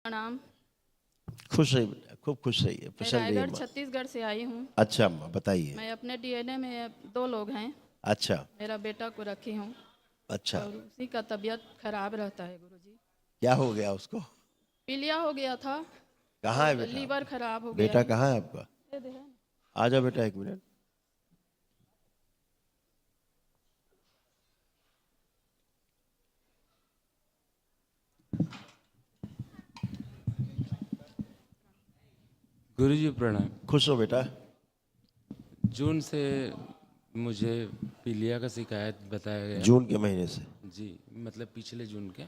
प्रणाम। खुश रहिए बेटा, खूब खुश रहिए, मैं प्रसन्न रहिए रायगढ़ अम्मा। छत्तीसगढ़ से आई हूँ। अच्छा अम्मा बताइए। मैं अपने डीएनए में 2 लोग हैं। अच्छा। मेरा बेटा को रखी हूँ अच्छा। और उसी का तबीयत खराब रहता है गुरुजी। क्या हो गया उसको? पीलिया हो गया था कहाँ है और बेटा लीवर आपका? खराब हो गया बेटा है। कहाँ है आपका? ये दे है। आ जाओ बेटा, एक मिनट। गुरुजी प्रणाम। खुश हो बेटा। जून से मुझे पीलिया का शिकायत बताया गया। जून के महीने से? जी, मतलब पिछले जून के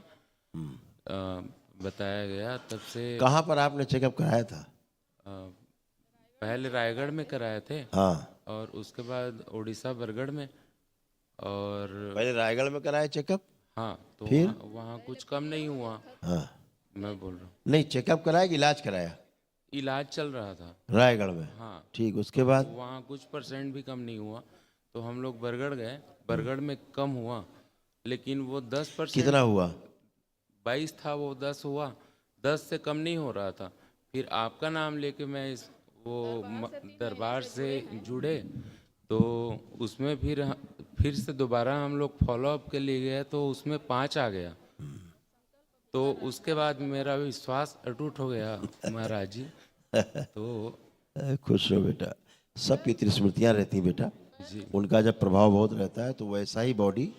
बताया गया। तब से कहाँ पर आपने चेकअप कराया था? अ, पहले रायगढ़ में कराए थे हाँ। और उसके बाद उड़ीसा बरगढ़ में। और पहले रायगढ़ में कराया चेकअप? हाँ, तो फिर? वहाँ वहाँ कुछ कम नहीं हुआ। हाँ। मैं बोल रहा हूँ, नहीं, चेकअप कराया कि इलाज कराया? इलाज चल रहा था। रायगढ़ में? हाँ, ठीक, तो उसके बाद? वहाँ कुछ परसेंट भी कम नहीं हुआ। तो हम लोग बरगढ़ गए, बरगढ़ में कम हुआ, लेकिन वो 10%। कितना हुआ? 22 था, वो 10 हुआ। 10 से कम नहीं हो रहा था। फिर आपका नाम लेके मैं इस दरबार से जुड़े, तो उसमें फिर से दोबारा हम लोग फॉलोअप के लिए गए, तो उसमें 5 आ गया। तो उसके बाद मेरा विश्वास अटूट हो गया महाराज जी। तो खुश रहो बेटा। सब पितृ स्मृतियाँ रहती हैं बेटा। जी उनका जब प्रभाव बहुत रहता है तो वैसा ही बॉडी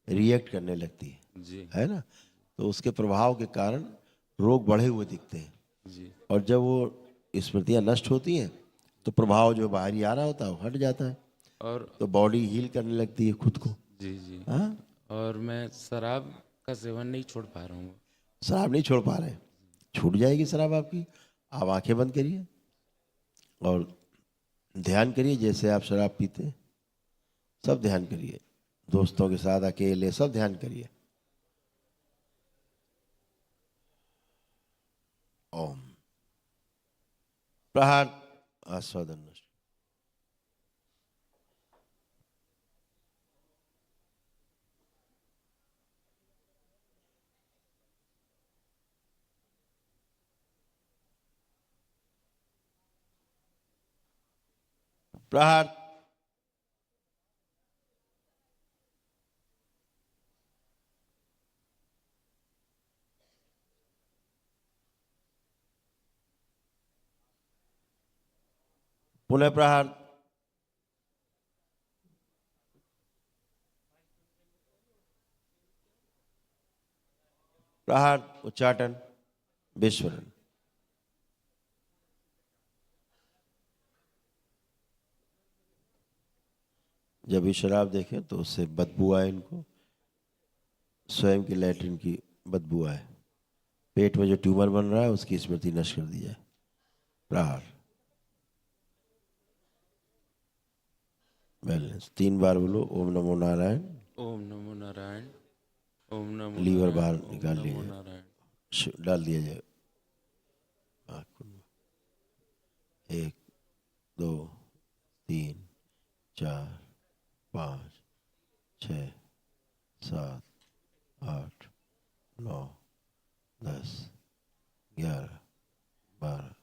रिएक्ट करने लगती जी है ना? तो उसके प्रभाव के कारण रोग बढ़े हुए दिखते हैं। जी और जब वो स्मृतियाँ नष्ट होती हैं तो प्रभाव जो बाहरी आ रहा होता है वो हट जाता है। और तो बॉडी हील करने लगती है खुद को। जी जी हाँ। और मैं शराब का सेवन नहीं छोड़ पा रहा हूँ। शराब नहीं छोड़ पा रहे? छूट जाएगी शराब आपकी। आप आंखें बंद करिए और ध्यान करिए जैसे आप शराब पीते हैं। सब ध्यान करिए, दोस्तों के साथ, अकेले, सब ध्यान करिए। ओम प्रहार आस्वादन। प्रहार। पुनः प्रहार। प्रहार उच्चाटन विस्फोरण। जब भी शराब देखें तो उससे बदबू आए, इनको स्वयं की लैट्रिन की बदबू आए, पेट में जो ट्यूमर बन रहा है उसकी स्मृति नष्ट कर दी जाए। प्रहार। बैलेंस 3 बार बोलो। ओम नमो नारायण। ओम नमो नारायण। ओम नमो लीवर नारायण। बाहर ओम निकाल लिया नमो जाए, नारायण। डाल दिया जाए। 1 2 3 4 5 6 7 8 9 10 11 12।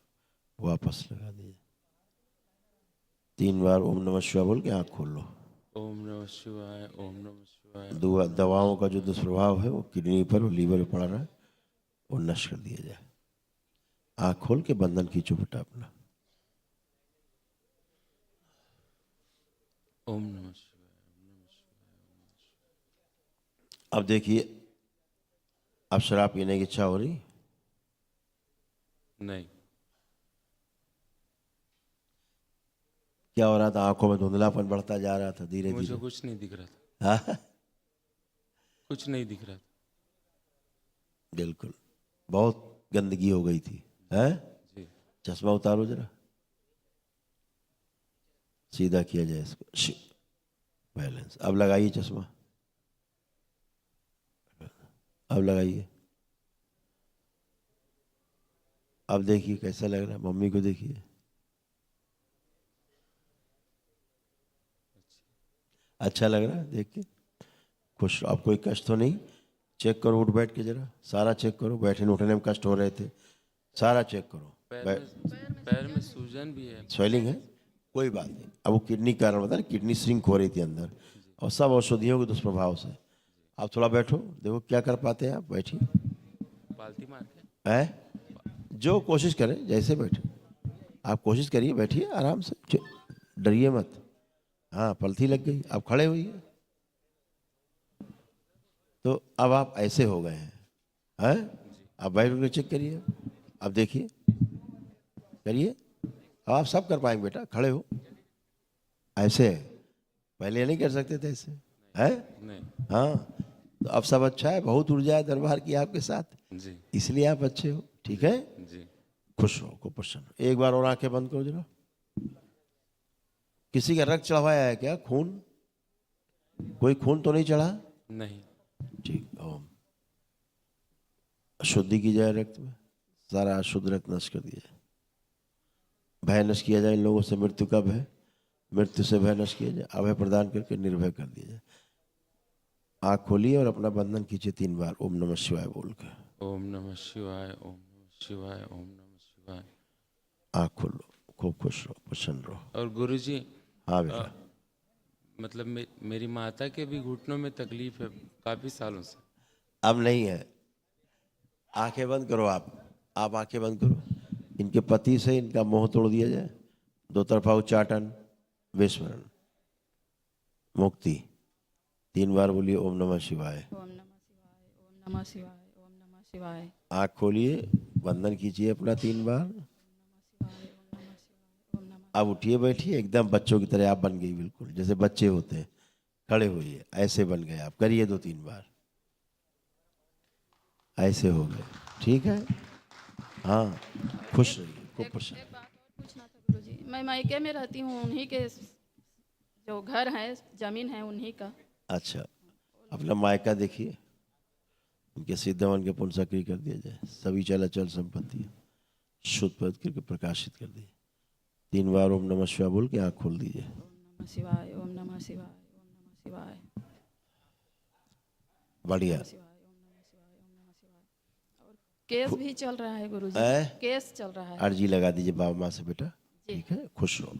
वापस लगा दिए। 3 बार ओम नमः शिवाय बोल के आँख खोल लो। ओम नमः शिवाय। ओम नमः शिवाय। दवाओं का जो दुष्प्रभाव है वो किडनी पर और लीवर पर पड़ रहा है वो नष्ट कर दिया जाए। आँख खोल के बंधन खींचो बेटा अपना। ओम नमः शिवाय। अब देखिए, अब शराब पीने की इच्छा हो रही? नहीं। क्या हो रहा था? आंखों में धुंधलापन बढ़ता जा रहा था धीरे मुझे धीरे। कुछ नहीं दिख रहा था। हाँ कुछ नहीं दिख रहा था। बिल्कुल, बहुत गंदगी हो गई थी। हैं? जी चश्मा उतारो जरा, सीधा किया जाए इसको। बैलेंस। अब लगाइए चश्मा, अब लगाइए। अब देखिए कैसा लग रहा है, मम्मी को देखिए। अच्छा लग रहा है देख के? खुश? अब कोई कष्ट तो नहीं? चेक करो, उठ बैठ के जरा, सारा चेक करो। बैठने उठने में कष्ट हो रहे थे, सारा चेक करो। पैर में सूजन भी है। स्वेलिंग है, कोई बात नहीं। अब वो किडनी के कारण बता ना, किडनी श्रिंक हो रही थी अंदर, और सब औषधियों के दुष्प्रभाव से। आप थोड़ा बैठो, देखो क्या कर पाते हैं आप। बैठिए। पालती मार के है जो कोशिश करें, जैसे बैठे आप कोशिश करिए, बैठिए आराम से, डरिए मत। हाँ, पलथी लग गई, आप खड़े होइए। तो अब आप ऐसे हो गए हैं। आप बैठ कर चेक करिए, अब देखिए, करिए। अब आप सब कर पाएंगे बेटा, खड़े हो। ऐसे पहले नहीं कर सकते थे ऐसे, है? नहीं। हाँ, तो अब सब अच्छा है, बहुत ऊर्जा है दरबार की आपके साथ, जी इसलिए आप अच्छे हो। ठीक है, जी। खुश रहो, को प्रसन्न हो। एक बार और आंखें बंद करो जरा। किसी का रक्त चढ़वाया है क्या? खून? कोई खून तो नहीं चढ़ा? नहीं। ठीक। ओम। शुद्धि की जाए रक्त में, सारा अशुद्ध रक्त नष्ट कर दिया जाए। भय नष्ट किया जाए इन लोगों से, मृत्यु का भय, मृत्यु से भय नष्ट किया जाए, अभय प्रदान करके निर्भय कर दिया जाए। आँख खोलिए और अपना बंधन कीजिए 3 बार ओम नमः शिवाय बोल कर। ओम नमः शिवाय, ओम नमः शिवाय, ओम नमः शिवाय। आँख खोलो, खूब खुश रहो, प्रसन्न रहो। और गुरुजी, हाँ बेटा। मतलब मेरी माता के भी घुटनों में तकलीफ है काफी सालों से। अब नहीं है। आंखें बंद करो आप आंखें बंद करो। इनके पति से इनका मोह तोड़ दिया जाए। 2 तरफा उच्चाटन, विस्मरण, मुक्ति। 3 बार बोलिए ओम नमः शिवाय। ओम नमः शिवाय, ओम नमः शिवाय, ओम नमः शिवाय। आँख खोलिए, बंधन कीजिए अपना 3 बार। ओम नमः अब उठिए, बैठिए, एकदम बच्चों की तरह आप बन गई, बिल्कुल जैसे बच्चे होते हैं। खड़े होइए, ऐसे बन गए आप। करिए 2-3 बार, ऐसे हो गए। ठीक है, हाँ, खुश रहिए, खूब एक प्रसन्न। एक बात और पूछना था गुरुजी। मैं मायके में रहती हूँ, उन्हीं के जो घर है, जमीन है उन्हीं का। अच्छा, अपना मायका देखिए, उनके सिद्धवन के पुनसक्रिय कर दिया जाए। सभी चल संपत्ति शुद्ध पद करके प्रकाशित कर दिए। 3 बार ओम नमः शिवाय बोल के आँख खोल दीजिए। ओम नमः शिवाय, ओम नमः शिवाय, ओम नमः शिवाय। बढ़िया। और केस भी चल रहा है गुरुजी, है? केस चल रहा है। अर्जी लगा दीजिए बाबा माँ से बेटा। जी। ठीक है, खुश रहो।